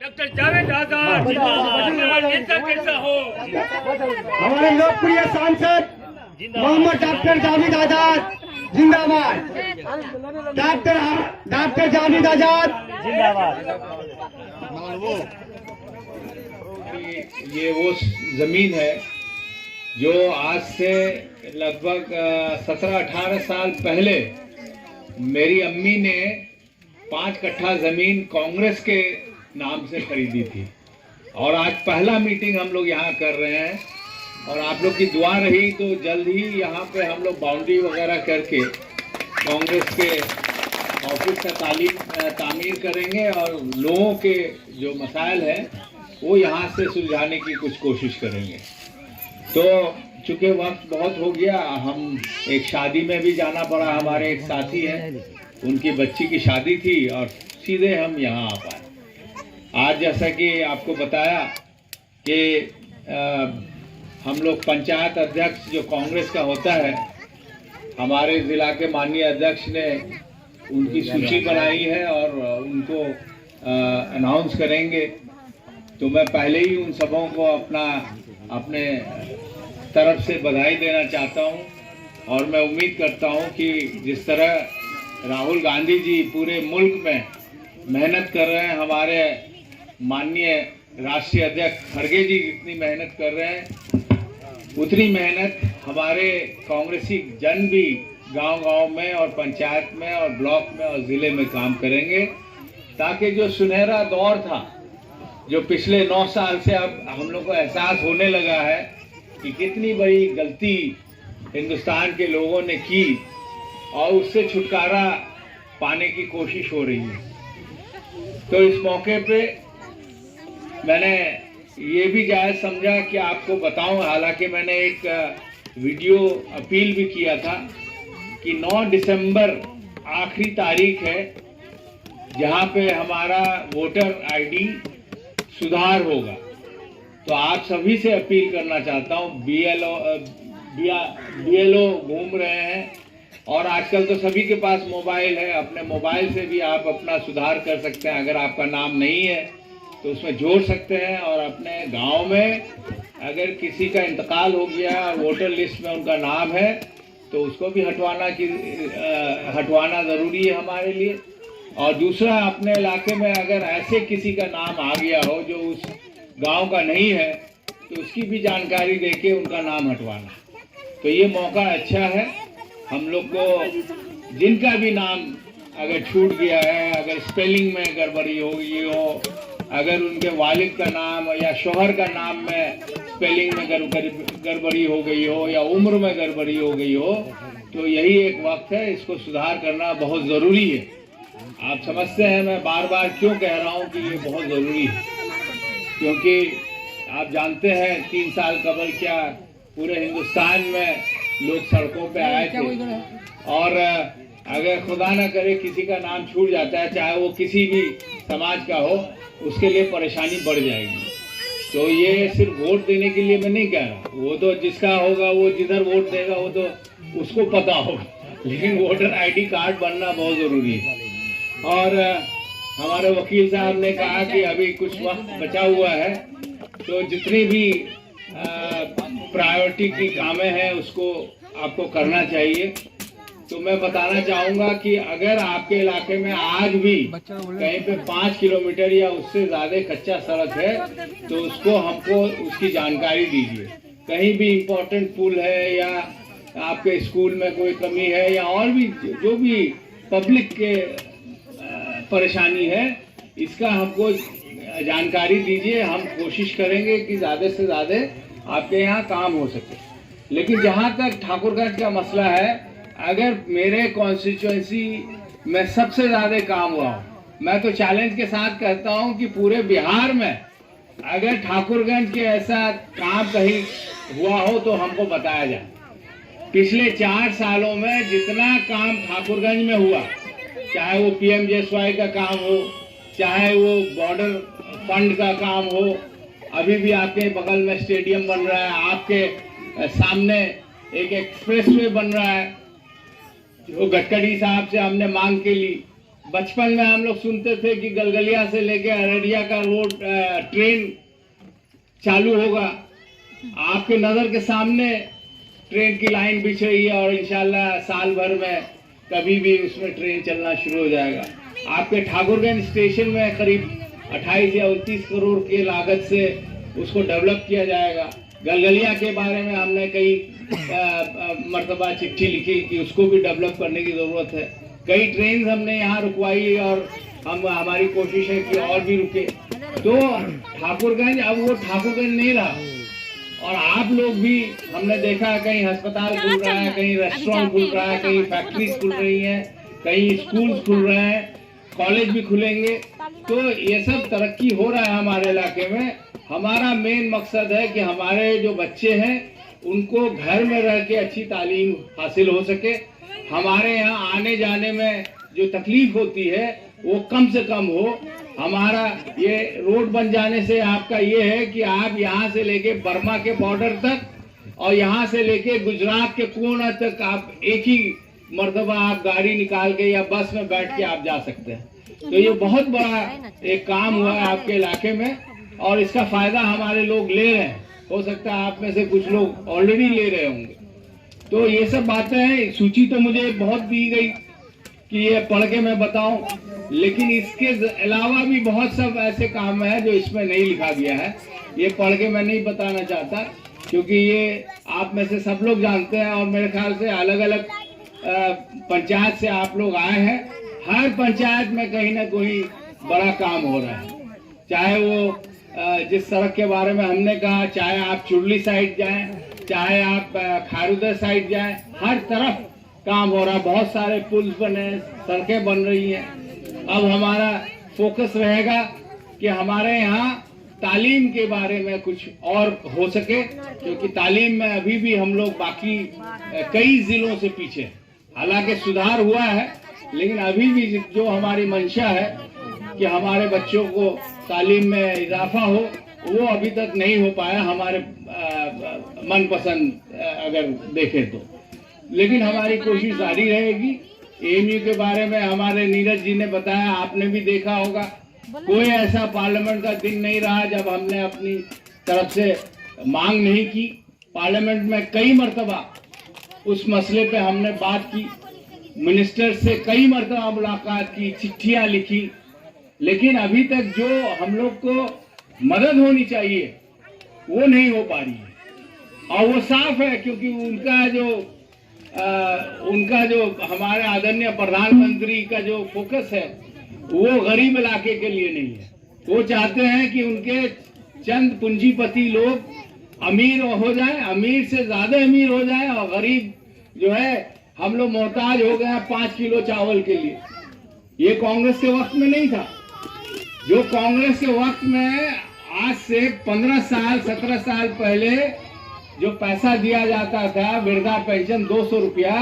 Doctor Javed आजाद नेता कैसा हो। हमारे लोकप्रिय सांसद मोहम्मद डॉक्टर जावेद आजाद जिंदाबाद। डॉक्टर जावेद आजाद जिंदाबाद। ये वो जमीन है जो आज से लगभग 17-18 साल पहले मेरी अम्मी ने 5 कट्ठा जमीन कांग्रेस के नाम से खरीदी थी। और आज पहला मीटिंग हम लोग यहाँ कर रहे हैं और आप लोग की दुआ रही तो जल्द ही यहाँ पे हम लोग बाउंड्री वगैरह करके कांग्रेस के ऑफिस का तामीर करेंगे और लोगों के जो मसाइल हैं वो यहाँ से सुलझाने की कुछ कोशिश करेंगे। तो चूँकि वक्त बहुत हो गया, हम एक शादी में भी जाना पड़ा। हमारे एक साथी हैं, उनकी बच्ची की शादी थी और सीधे हम यहाँ आ पाए। आज जैसा कि आपको बताया कि हम लोग पंचायत अध्यक्ष जो कांग्रेस का होता है, हमारे ज़िला के माननीय अध्यक्ष ने उनकी सूची बनाई है और उनको अनाउंस करेंगे। तो मैं पहले ही उन सबों को अपने तरफ से बधाई देना चाहता हूं और मैं उम्मीद करता हूं कि जिस तरह राहुल गांधी जी पूरे मुल्क में मेहनत कर रहे हैं, हमारे माननीय राष्ट्रीय अध्यक्ष खड़गे जी जितनी मेहनत कर रहे हैं, उतनी मेहनत हमारे कांग्रेसी जन भी गांव-गांव में और पंचायत में और ब्लॉक में और ज़िले में काम करेंगे, ताकि जो सुनहरा दौर था, जो पिछले 9 साल से अब हम लोग को एहसास होने लगा है कि कितनी बड़ी गलती हिंदुस्तान के लोगों ने की और उससे छुटकारा पाने की कोशिश हो रही है। तो इस मौके पे मैंने ये भी जायज़ समझा कि आपको बताऊं, हालांकि मैंने एक वीडियो अपील भी किया था कि 9 दिसंबर आखिरी तारीख है जहां पे हमारा वोटर आईडी सुधार होगा। तो आप सभी से अपील करना चाहता हूँ, बीएलओ घूम रहे हैं और आजकल तो सभी के पास मोबाइल है, अपने मोबाइल से भी आप अपना सुधार कर सकते हैं। अगर आपका नाम नहीं है तो उसमें जोड़ सकते हैं और अपने गांव में अगर किसी का इंतकाल हो गया और वोटर लिस्ट में उनका नाम है तो उसको भी हटवाना ज़रूरी है हमारे लिए। और दूसरा, अपने इलाके में अगर ऐसे किसी का नाम आ गया हो जो उस गांव का नहीं है तो उसकी भी जानकारी देके उनका नाम हटवाना। तो ये मौका अच्छा है हम लोग को, जिनका भी नाम अगर छूट गया है, अगर स्पेलिंग में गड़बड़ी हो गई हो, अगर उनके वालिद का नाम या शोहर का नाम में स्पेलिंग में गड़बड़ी हो गई हो या उम्र में गड़बड़ी हो गई हो, तो यही एक वक्त है, इसको सुधार करना बहुत ज़रूरी है। आप समझते हैं मैं बार बार क्यों कह रहा हूं कि ये बहुत ज़रूरी है, क्योंकि आप जानते हैं 3 साल कबल क्या पूरे हिंदुस्तान में लोग सड़कों पे आए थे और अगर खुदा ना करे किसी का नाम छूट जाता है, चाहे वो किसी भी समाज का हो, उसके लिए परेशानी बढ़ जाएगी। तो ये सिर्फ वोट देने के लिए मैं नहीं कह रहा, वो तो जिसका होगा वो जिधर वोट देगा वो तो उसको पता होगा, लेकिन वोटर आईडी कार्ड बनना बहुत ज़रूरी है। और हमारे वकील साहब ने कहा कि अभी कुछ वक्त बचा हुआ है, तो जितनी भी प्रायोरिटी की कामें हैं उसको आपको करना चाहिए। तो मैं बताना चाहूँगा कि अगर आपके इलाके में आज भी कहीं पे 5 किलोमीटर या उससे ज़्यादा कच्चा सड़क है तो उसको हमको उसकी जानकारी दीजिए। कहीं भी इम्पोर्टेंट पुल है या आपके स्कूल में कोई कमी है या और भी जो भी पब्लिक के परेशानी है, इसका हमको जानकारी दीजिए। हम कोशिश करेंगे कि ज़्यादा से ज़्यादा आपके यहाँ काम हो सके। लेकिन जहाँ तक ठाकुरगंज का मसला है, अगर मेरे कॉन्स्टिट्यूएंसी में सबसे ज़्यादा काम हुआ हो, मैं तो चैलेंज के साथ कहता हूँ कि पूरे बिहार में अगर ठाकुरगंज के ऐसा काम कहीं हुआ हो तो हमको बताया जाए। पिछले 4 सालों में जितना काम ठाकुरगंज में हुआ, चाहे वो PMJSY का काम हो, चाहे वो बॉर्डर फंड का काम हो, अभी भी आपके बगल में स्टेडियम बन रहा है, आपके सामने एक एक्सप्रेसवे बन रहा है जो गडकरी साहब से हमने मांग के ली, बचपन में हम लोग सुनते थे कि गलगलिया से लेके अररिया का रोड ट्रेन चालू होगा। आपके नज़र के सामने ट्रेन की लाइन बिछ रही है और इंशाल्लाह साल भर में कभी भी उसमें ट्रेन चलना शुरू हो जाएगा। आपके ठाकुरगंज स्टेशन में करीब 28 या 29 करोड़ के लागत से उसको डेवलप किया जाएगा। गलगलिया के बारे में हमने कई मर्तबा चिट्ठी लिखी कि उसको भी डेवलप करने की ज़रूरत है। कई ट्रेन हमने यहाँ रुकवाई और हमारी कोशिश है कि और भी रुके। तो ठाकुरगंज अब वो ठाकुरगंज नहीं रहा। और आप लोग भी हमने देखा कहीं अस्पताल खुल रहा है, कहीं रेस्टोरेंट खुल रहा है, कहीं फैक्ट्रीज खुल रही हैं, कहीं स्कूल खुल रहे हैं, कॉलेज भी खुलेंगे। तो ये सब तरक्की हो रहा है हमारे इलाके में। हमारा मेन मकसद है कि हमारे जो बच्चे हैं उनको घर में रह के अच्छी तालीम हासिल हो सके। हमारे यहाँ आने जाने में जो तकलीफ होती है वो कम से कम हो। हमारा ये रोड बन जाने से आपका ये है कि आप यहाँ से लेके बर्मा के बॉर्डर तक और यहाँ से लेके गुजरात के कोना तक आप एक ही मर्तबा आप गाड़ी निकाल के या बस में बैठ के आप जा सकते हैं। तो ये बहुत बड़ा एक काम हुआ है आपके इलाके में और इसका फायदा हमारे लोग ले रहे हैं। हो सकता है आप में से कुछ लोग ऑलरेडी ले रहे होंगे। तो ये सब बातें हैं। सूची तो मुझे बहुत दी गई कि ये पढ़ के मैं बताऊं, लेकिन इसके अलावा भी बहुत सब ऐसे काम है जो इसमें नहीं लिखा गया है। ये पढ़ के मैं नहीं बताना चाहता क्योंकि ये आप में से सब लोग जानते हैं और मेरे ख्याल से अलग अलग पंचायत से आप लोग आए हैं। हर पंचायत में कहीं ना कोई बड़ा काम हो रहा है। चाहे वो जिस सड़क के बारे में हमने कहा, चाहे आप चुरली साइड जाएं, चाहे आप खारुदर साइड जाएं, हर तरफ काम हो रहा है। बहुत सारे पुल बने, सड़कें बन रही हैं। अब हमारा फोकस रहेगा कि हमारे यहाँ तालीम के बारे में कुछ और हो सके, क्योंकि तालीम में अभी भी हम लोग बाकी कई जिलों से पीछे। हालांकि सुधार हुआ है, लेकिन अभी भी जो हमारी मंशा है कि हमारे बच्चों को तालीम में इजाफा हो, वो अभी तक नहीं हो पाया हमारे मनपसंद अगर देखें तो। लेकिन हमारी कोशिश जारी रहेगी। एएमयू के बारे में हमारे नीरज जी ने बताया, आपने भी देखा होगा। कोई ऐसा पार्लियामेंट का दिन नहीं रहा जब हमने अपनी तरफ से मांग नहीं की। पार्लियामेंट में कई मर्तबा उस मसले पे हमने बात की, मिनिस्टर से कई मर्तबा मुलाकात की, चिट्ठियां लिखी, लेकिन अभी तक जो हम लोग को मदद होनी चाहिए वो नहीं हो पा रही है। और वो साफ है क्योंकि उनका जो हमारे आदरणीय प्रधानमंत्री का जो फोकस है वो गरीब इलाके के लिए नहीं है। वो चाहते हैं कि उनके चंद पूंजीपति लोग अमीर हो जाएं, अमीर से ज्यादा अमीर हो जाएं, और गरीब जो है हम लोग मोहताज हो गए 5 किलो चावल के लिए। ये कांग्रेस के वक्त में नहीं था। जो कांग्रेस के वक्त में आज से 15 साल 17 साल पहले जो पैसा दिया जाता था, वृद्धा पेंशन 200 रुपया,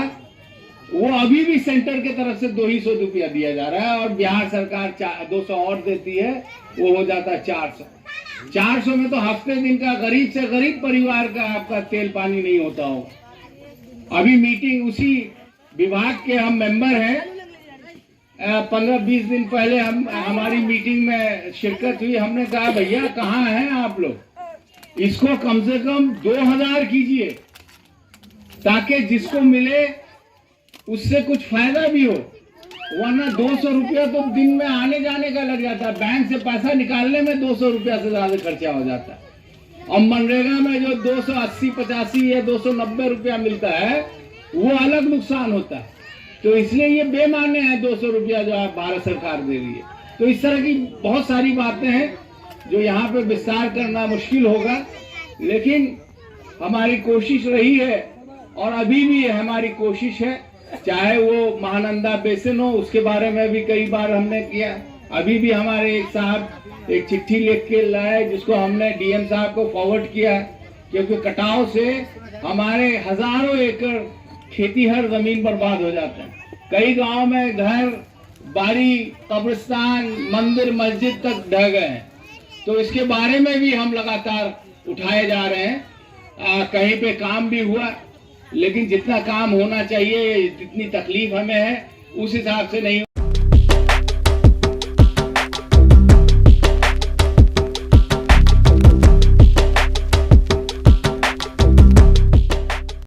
वो अभी भी सेंटर के तरफ से 200 रुपया दिया जा रहा है और बिहार सरकार 200 और देती है, वो हो जाता है 400। 400 में तो हफ्ते दिन का गरीब से गरीब परिवार का आपका तेल पानी नहीं होता हो। अभी मीटिंग उसी विभाग के हम मेंबर हैं। 15-20 दिन पहले हमारी मीटिंग में शिरकत हुई। हमने कहा भैया कहाँ हैं आप लोग, इसको कम से कम 2000 कीजिए ताकि जिसको मिले उससे कुछ फायदा भी हो, वरना 200 रुपया तो दिन में आने जाने का लग जाता है। बैंक से पैसा निकालने में 200 रुपया से ज्यादा खर्चा हो जाता है। और मनरेगा में जो 280-85 या 290 रुपया मिलता है वो अलग नुकसान होता है। तो इसलिए ये बेमाने है 200 रुपया जो आप भारत सरकार दे रही है। तो इस तरह की बहुत सारी बातें हैं जो यहाँ पे विस्तार करना मुश्किल होगा, लेकिन हमारी कोशिश रही है और अभी भी हमारी कोशिश है। चाहे वो महानंदा बेसिन हो, उसके बारे में भी कई बार हमने किया। अभी भी हमारे एक साहब एक चिट्ठी लिख के लाए जिसको हमने डीएम साहब को फॉरवर्ड किया, क्योंकि कटाव से हमारे हजारों एकड़ खेती हर जमीन बर्बाद हो जाते हैं। कई गांव में घर बारी कब्रिस्तान मंदिर मस्जिद तक ढह गए हैं। तो इसके बारे में भी हम लगातार उठाए जा रहे हैं। कहीं पे काम भी हुआ, लेकिन जितना काम होना चाहिए, जितनी तकलीफ हमें है उस हिसाब से नहीं।